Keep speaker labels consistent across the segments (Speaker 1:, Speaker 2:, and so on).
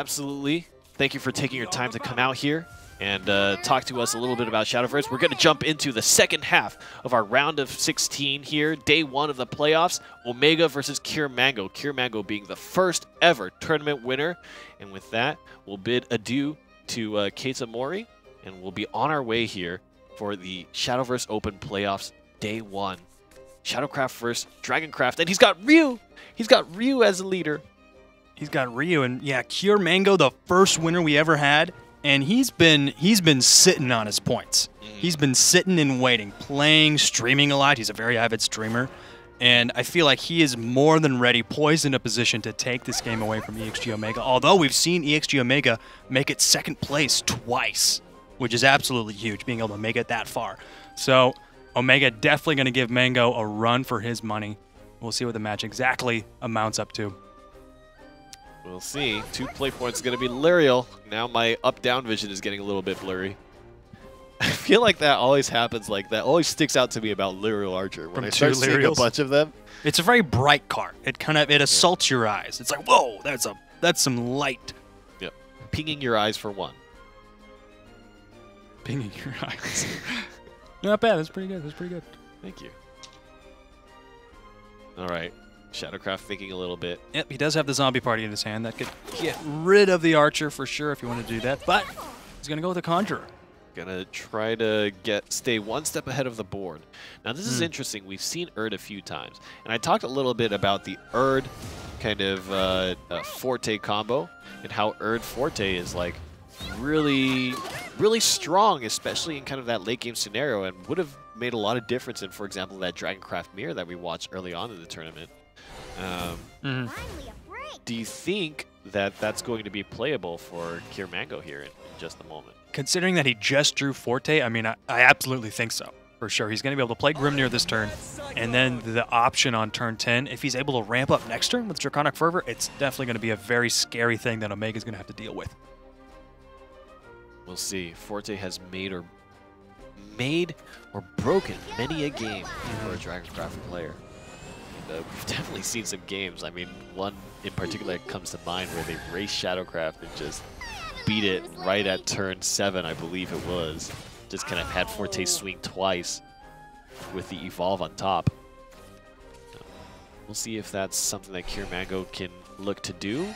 Speaker 1: absolutely. Thank you for taking your time to come out here and talk to us a little bit about Shadowverse. We're going to jump into the second half of our round of 16 here, day 1 of the playoffs, Omega versus Cure Mango. Cure Mango being the first ever tournament winner. And with that, we'll bid adieu to Keita Mori, and we'll be on our way here for the Shadowverse Open playoffs, day 1. Shadowcraft versus Dragoncraft, and he's got Ryu! He's got Ryu as a leader.
Speaker 2: He's got Ryu, and yeah, Cure Mango, the first winner we ever had, and he's been sitting on his points. He's been sitting and waiting, playing, streaming a lot. He's a very avid streamer, and I feel like he is more than ready, poised in a position to take this game away from ExG Omega, although we've seen ExG Omega make it second place twice, which is absolutely huge, being able to make it that far. So Omega definitely going to give Mango a run for his money. We'll see what the match exactly amounts up to.
Speaker 1: We'll see. 2 play points going to be Lirial. Now my up-down vision is getting a little bit blurry. I feel like that always happens like that. Always sticks out to me about Lirial Archer when I start seeing a bunch of them.
Speaker 2: It's a very bright card. It assaults your eyes. It's like, whoa, that's some light.
Speaker 1: Yep. Pinging your eyes for 1.
Speaker 2: Pinging your eyes. Not bad. That's pretty good. That's pretty good.
Speaker 1: Thank you. All right. Shadowcraft thinking a little bit.
Speaker 2: Yep, he does have the zombie party in his hand. That could get rid of the Archer for sure if you want to do that. But he's going to go with the Conjurer.
Speaker 1: Gonna try to stay 1 step ahead of the board. Now this is interesting. We've seen Erd a few times. And I talked a little bit about the Erd kind of Forte combo and how Erd Forte is like really strong, especially in kind of that late game scenario, and would have made a lot of difference in, for example, that Dragoncraft mirror that we watched early on in the tournament. Do you think that that's going to be playable for Cure Mango here in just a moment?
Speaker 2: Considering that he just drew Forte, I mean, I absolutely think so, for sure. He's going to be able to play Grimnir this turn, and then the option on turn 10, if he's able to ramp up next turn with Draconic Fervor, it's definitely going to be a very scary thing that Omega's going to have to deal with.
Speaker 1: We'll see. Forte has made or broken many a game for a Dragoncraft player. We've definitely seen some games. I mean, one in particular comes to mind where they raced Shadowcraft and just beat it right at turn 7, I believe it was. Just kind of had Forte swing twice with the Evolve on top. We'll see if that's something that Cure Mango can look to do.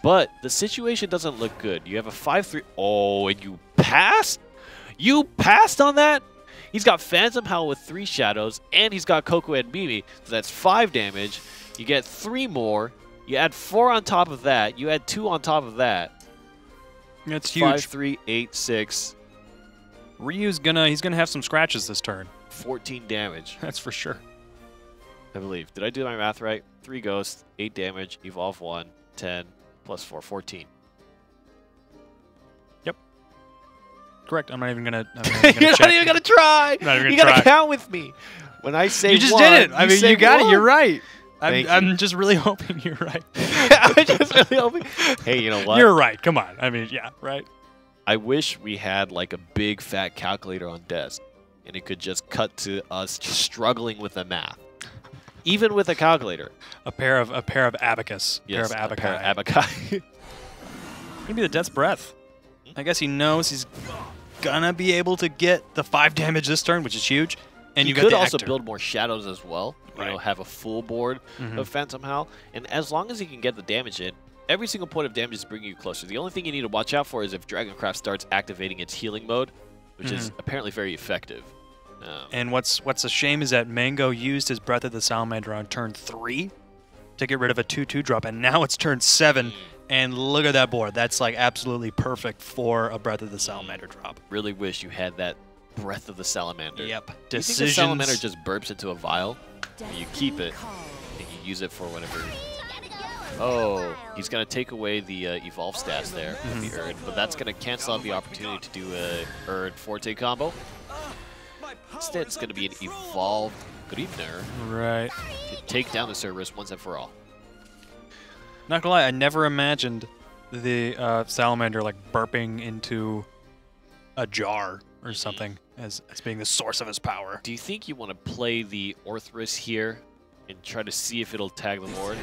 Speaker 1: But the situation doesn't look good. You have a 5-3. Oh, and you passed? You passed on that? He's got Phantom Howl with 3 shadows, and he's got Coco and Mimi, so that's 5 damage. You get 3 more. You add 4 on top of that. You add 2 on top of that.
Speaker 2: That's huge.
Speaker 1: 5, 3, 8, 6.
Speaker 2: Ryu's he's gonna have some scratches this turn.
Speaker 1: 14 damage.
Speaker 2: That's for sure.
Speaker 1: I believe. Did I do my math right? 3 ghosts, 8 damage, evolve 1, 10, plus 4, 14.
Speaker 2: Correct. I'm not even gonna.
Speaker 1: You're not even gonna try. You gotta count with me. When I say
Speaker 2: you just
Speaker 1: 1,
Speaker 2: did it. I mean, you got it. You're right. I'm
Speaker 1: you.
Speaker 2: just really hoping you're right.
Speaker 1: I'm just really hoping. Hey, you know what?
Speaker 2: You're right. Come on. I mean, yeah, right.
Speaker 1: I wish we had like a big fat calculator on desk, and it could just cut to us just struggling with the math, even with a calculator.
Speaker 2: A pair of abacus.
Speaker 1: Yes,
Speaker 2: a
Speaker 1: pair of abaci.
Speaker 2: Maybe the Death's Breath. I guess he knows he's gonna be able to get the 5 damage this turn, which is huge. And
Speaker 1: you could also build more shadows as well. You know, have a full board of Phantom Howl, and as long as he can get the damage in, every single point of damage is bringing you closer. The only thing you need to watch out for is if Dragoncraft starts activating its healing mode, which is apparently very effective.
Speaker 2: And what's a shame is that Mango used his Breath of the Salamander on turn 3 to get rid of a 2/2 drop, and now it's turn 7. And look at that board. That's like absolutely perfect for a Breath of the Salamander drop.
Speaker 1: Really wish you had that Breath of the Salamander.
Speaker 2: Yep.
Speaker 1: Do you think the Salamander just burps into a vial? You keep it, and you use it for whenever... Oh, he's going to take away the Evolve stats there, the Erd, but that's going to cancel out the opportunity to do a Erd Forte combo. Instead, it's going to be an Evolve Grimnir.
Speaker 2: Right.
Speaker 1: To take down the Cerberus once and for all.
Speaker 2: Not gonna lie, I never imagined the Salamander like burping into a jar or something as being the source of his power.
Speaker 1: Do you think you want to play the Orthrus here and try to see if it'll tag the Lord.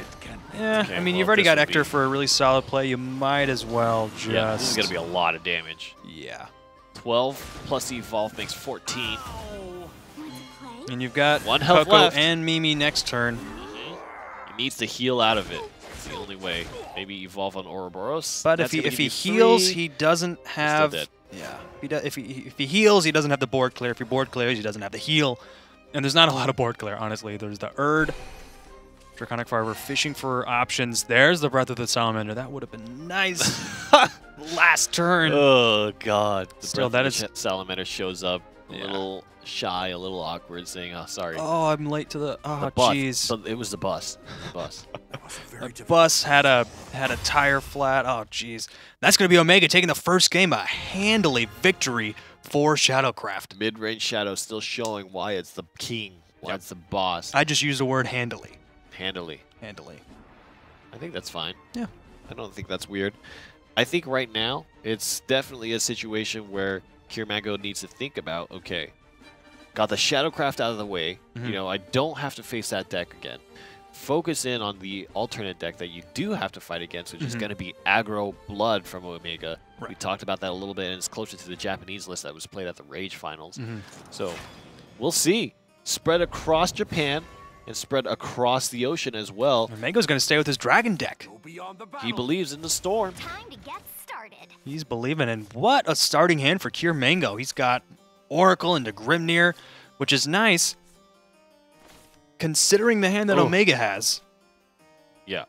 Speaker 2: Yeah,
Speaker 1: Okay,
Speaker 2: I mean,
Speaker 1: well,
Speaker 2: you've already
Speaker 1: this
Speaker 2: got
Speaker 1: will
Speaker 2: Hector
Speaker 1: be-
Speaker 2: for a really solid play. You might as well just...
Speaker 1: Yeah, this is going to be a lot of damage.
Speaker 2: Yeah.
Speaker 1: 12 plus Evolve makes 14.
Speaker 2: And you've got
Speaker 1: One health
Speaker 2: Coco
Speaker 1: left.
Speaker 2: and Mimi next turn.
Speaker 1: He needs to heal out of it. It's the only way. Maybe Evolve on Ouroboros.
Speaker 2: But
Speaker 1: That's
Speaker 2: if
Speaker 1: gonna
Speaker 2: he
Speaker 1: give you
Speaker 2: heals,
Speaker 1: 3.
Speaker 2: he doesn't have...
Speaker 1: dead.
Speaker 2: Yeah. If he heals, he doesn't have the board clear. If he board clears, he doesn't have the heal. And there's not a lot of board clear, honestly. There's the Erd, Draconic Fire. We're fishing for options. There's the Breath of the Salamander. That would have been nice. Last turn.
Speaker 1: Oh, God. The
Speaker 2: Still,
Speaker 1: Breath
Speaker 2: that
Speaker 1: of the Salamander shows up a
Speaker 2: Yeah.
Speaker 1: little shy, a little awkward, saying, oh, sorry.
Speaker 2: Oh, I'm late to the... Oh,
Speaker 1: The bus.
Speaker 2: jeez.
Speaker 1: But it was the bus. The bus.
Speaker 2: The bus had a tire flat. Oh, jeez. That's going to be Omega taking the first game, a handily victory for Shadowcraft.
Speaker 1: Mid-range Shadow still showing why it's the king, why it's the boss.
Speaker 2: I just used the word handily.
Speaker 1: Handily.
Speaker 2: Handily.
Speaker 1: I think that's fine.
Speaker 2: Yeah.
Speaker 1: I don't think that's weird. I think right now, it's definitely a situation where Kiermango needs to think about, okay, got the Shadowcraft out of the way. You know, I don't have to face that deck again. Focus in on the alternate deck that you do have to fight against, which is going to be aggro Blood from Omega.
Speaker 2: Right.
Speaker 1: We talked about that a little bit, and it's closer to the Japanese list that was played at the Rage Finals. So we'll see. Spread across Japan and spread across the ocean as well.
Speaker 2: Omega's going to stay with his Dragon deck.
Speaker 1: He believes in the storm.
Speaker 3: Time to get started.
Speaker 2: He's believing in what a starting hand for Kiermango. He's got Oracle into Grimnir, which is nice considering the hand that Omega has.
Speaker 1: Yeah.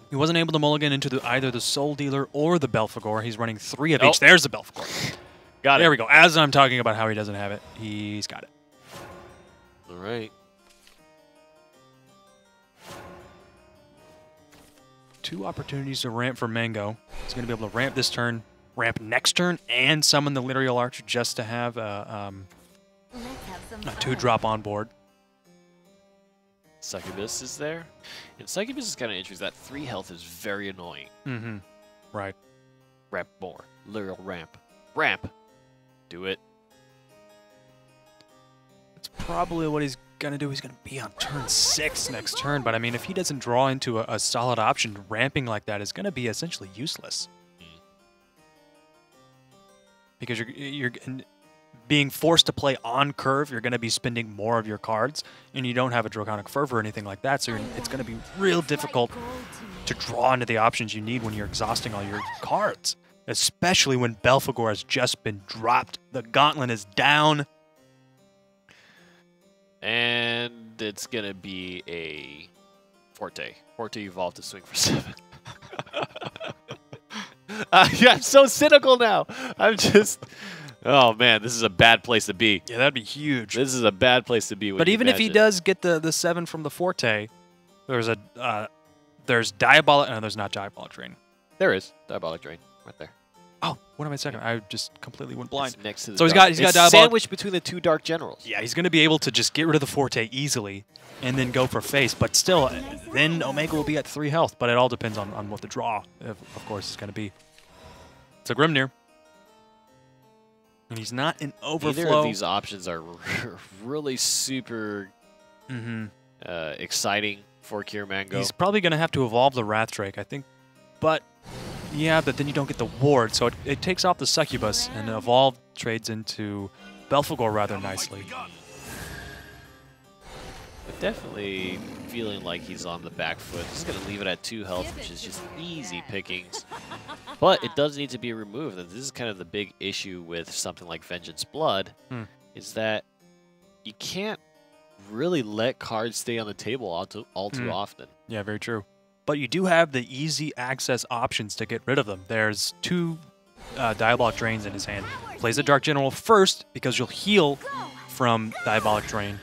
Speaker 2: He wasn't able to mulligan into either the Soul Dealer or the Belphegor. He's running 3 of each. There's the Belphegor.
Speaker 1: Got it.
Speaker 2: There we go. As I'm talking about how he doesn't have it, he's got it.
Speaker 1: All right.
Speaker 2: 2 opportunities to ramp for Mango. He's going to be able to ramp this turn, ramp next turn, and summon the Literal Archer just to have a
Speaker 3: Let's have some
Speaker 2: 2-drop on board.
Speaker 1: Succubus is there. And Succubus is kind of interesting. That 3 health is very annoying.
Speaker 2: Right.
Speaker 1: Ramp more. Literal ramp. Ramp. Do it.
Speaker 2: That's probably what he's going to do. He's going to be on turn 6 next turn. But, I mean, if he doesn't draw into a solid option, ramping like that is going to be essentially useless. Because you're being forced to play on curve, you're going to be spending more of your cards, and you don't have a Draconic Fervor or anything like that, so it's going to be real difficult to draw into the options you need when you're exhausting all your cards, especially when Belphegor has just been dropped. The gauntlet is down.
Speaker 1: And it's going to be a Forte. Forte evolved to swing for 7. Yeah, I'm so cynical now. I'm just... Oh, man, this is a bad place to be.
Speaker 2: Yeah, that'd be huge.
Speaker 1: This is a bad place to be.
Speaker 2: But even if he does get the 7 from the Forte, there's Diabolic... No, there's not Diabolic Drain.
Speaker 1: There is. Diabolic Drain. Right there.
Speaker 2: Oh, what am I saying? I just completely went blind.
Speaker 1: It's next to the
Speaker 2: So he's
Speaker 1: dark.
Speaker 2: got
Speaker 1: It's
Speaker 2: Diabolic...
Speaker 1: sandwiched between the 2 Dark Generals.
Speaker 2: Yeah, he's going to be able to just get rid of the Forte easily and then go for face. But still, then Omega will be at 3 health. But it all depends on what the draw, of course, is going to be. It's a Grimnir. And he's not in overflow.
Speaker 1: Neither of these options are really super exciting for Kiermango.
Speaker 2: He's probably going to have to evolve the Wrath Drake, I think. But, yeah, but then you don't get the ward. So it takes off the Succubus, and evolve trades into Belphegor rather nicely.
Speaker 1: But definitely feeling like he's on the back foot. He's going to leave it at 2 health, which is just easy pickings. But it does need to be removed. And this is kind of the big issue with something like Vengeance Blood, is that you can't really let cards stay on the table all too often.
Speaker 2: Yeah, very true. But you do have the easy access options to get rid of them. There's 2 Diabolic Drains in his hand. Plays the Dark General first because you'll heal from Diabolic Drain,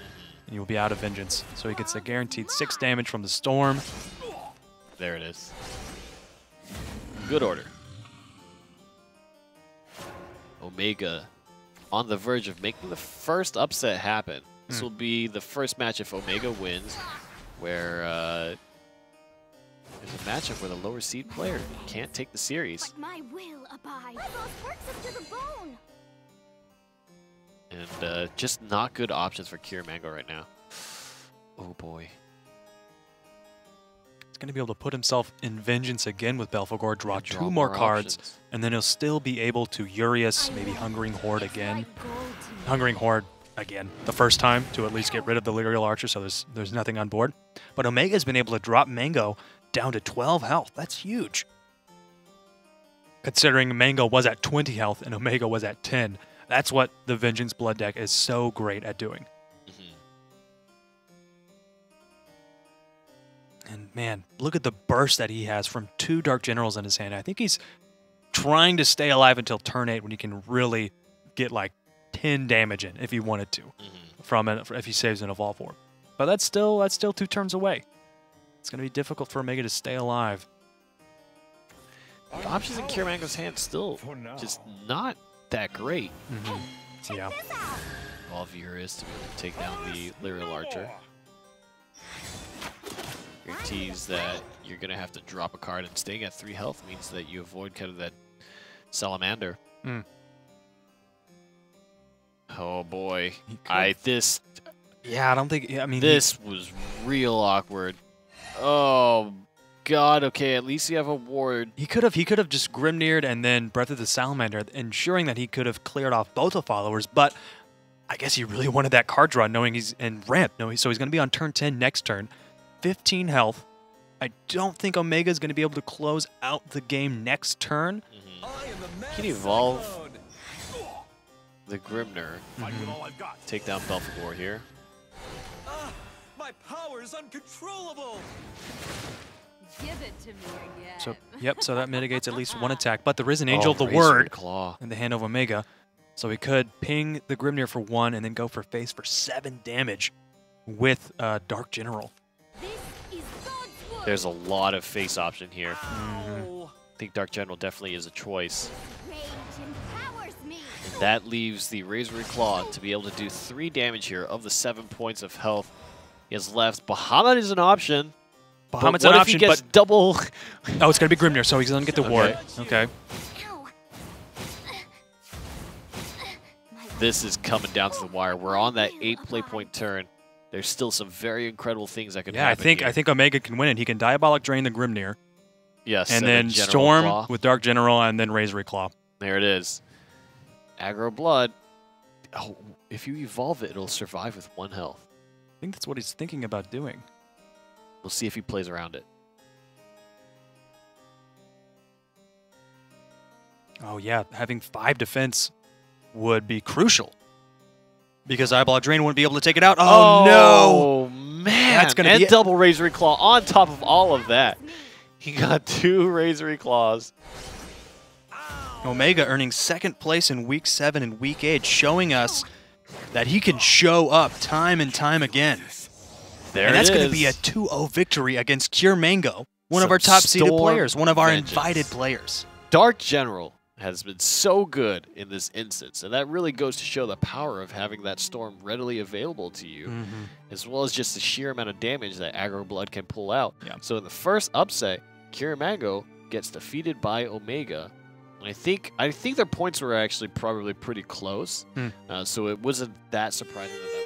Speaker 2: and you'll be out of Vengeance. So he gets a guaranteed 6 damage from the Storm.
Speaker 1: There it is. Good order. Omega on the verge of making the first upset happen. This will be the first match if Omega wins, where there's a matchup where the lower seed player can't take the series.
Speaker 3: But my will abide. My boss works us to the bone.
Speaker 1: And just not good options for Kiermango right now. Oh boy.
Speaker 2: He's going to be able to put himself in vengeance again with Belphegor, draw
Speaker 1: And
Speaker 2: two more cards,
Speaker 1: options.
Speaker 2: and then he'll still be able to Urias, maybe Hungering Horde again. Hungering Horde again, the first time to at least get rid of the Lyrial Archer, so there's nothing on board. But Omega's been able to drop Mango down to 12 health. That's huge. Considering Mango was at 20 health and Omega was at 10. That's what the Vengeance Blood deck is so great at doing. And man, look at the burst that he has from 2 Dark Generals in his hand. I think he's trying to stay alive until turn 8 when he can really get like 10 damage in if he wanted to from it if he saves an Evolve Orb. But that's still 2 turns away. It's going to be difficult for Omega to stay alive.
Speaker 1: The options in Kiramango's hand still just not that great.
Speaker 2: Yeah.
Speaker 1: Evolve Urias to be able to take down the Lyrial Archer. Guarantees that you're going to have to drop a card, and staying at 3 health means that you avoid kind of that Salamander. Oh boy.
Speaker 2: Yeah, I don't think... I mean,
Speaker 1: this was real awkward. Oh god, okay, at least you have a ward.
Speaker 2: He could have just Grimneared and then Breath of the Salamander, ensuring that he could have cleared off both the followers, but I guess he really wanted that card draw, knowing he's in ramp. So he's going to be on turn 10 next turn. 15 health. I don't think Omega's going to be able to close out the game next turn.
Speaker 1: Can he evolve the Grimner? Take down Belphegor here.
Speaker 4: My power's uncontrollable.
Speaker 3: Give it to me again.
Speaker 2: So, yep, so that mitigates at least 1 attack. But there is an Angel of the
Speaker 1: Razor
Speaker 2: Word
Speaker 1: Claw
Speaker 2: in the hand of Omega. So he could ping the Grimnir for 1 and then go for face for 7 damage with Dark General.
Speaker 3: This is God's word.
Speaker 1: There's a lot of face option here. I think Dark General definitely is a choice.
Speaker 3: Rage empowers me.
Speaker 1: And that leaves the Razor Claw to be able to do 3 damage here of the 7 points of health he has left. Bahamut is an option.
Speaker 2: Bahamut's
Speaker 1: But
Speaker 2: an
Speaker 1: what if
Speaker 2: option,
Speaker 1: he gets
Speaker 2: but...
Speaker 1: double?
Speaker 2: Oh, it's going to be Grimnir, so he's going to get the ward. Okay.
Speaker 3: Ow.
Speaker 1: This is coming down to the wire. We're on that 8 play point turn. There's still some very incredible things that could
Speaker 2: Yeah,
Speaker 1: happen
Speaker 2: I think Omega can win it. He can Diabolic Drain the Grimnir.
Speaker 1: Yes.
Speaker 2: And then
Speaker 1: General
Speaker 2: Storm
Speaker 1: Claw.
Speaker 2: with Dark General and then Razor Claw.
Speaker 1: There it is. Aggro Blood. Oh, if you evolve it, it'll survive with 1 health.
Speaker 2: I think that's what he's thinking about doing.
Speaker 1: We'll see if he plays around it.
Speaker 2: Oh, yeah. Having 5 defense would be crucial. Because Eyeball Drain wouldn't be able to take it out. Oh, no!
Speaker 1: Man!
Speaker 2: That's gonna
Speaker 1: and
Speaker 2: be it.
Speaker 1: double Razor Claw on top of all of that. He got 2 Razor Claws.
Speaker 2: Omega earning 2nd place in Week 7 and Week 8, showing us that he can show up time and time again.
Speaker 1: There
Speaker 2: and that's
Speaker 1: going
Speaker 2: to be a 2-0 victory against Cure Mango, one of our top-seeded
Speaker 1: Storm
Speaker 2: players, one of our
Speaker 1: vengeance.
Speaker 2: invited players.
Speaker 1: Dark General has been so good in this instance, and that really goes to show the power of having that Storm readily available to you, as well as just the sheer amount of damage that Aggro Blood can pull out.
Speaker 2: Yeah.
Speaker 1: So in the first upset, Kirimango gets defeated by Omega. And I think their points were actually probably pretty close, so it wasn't that surprising that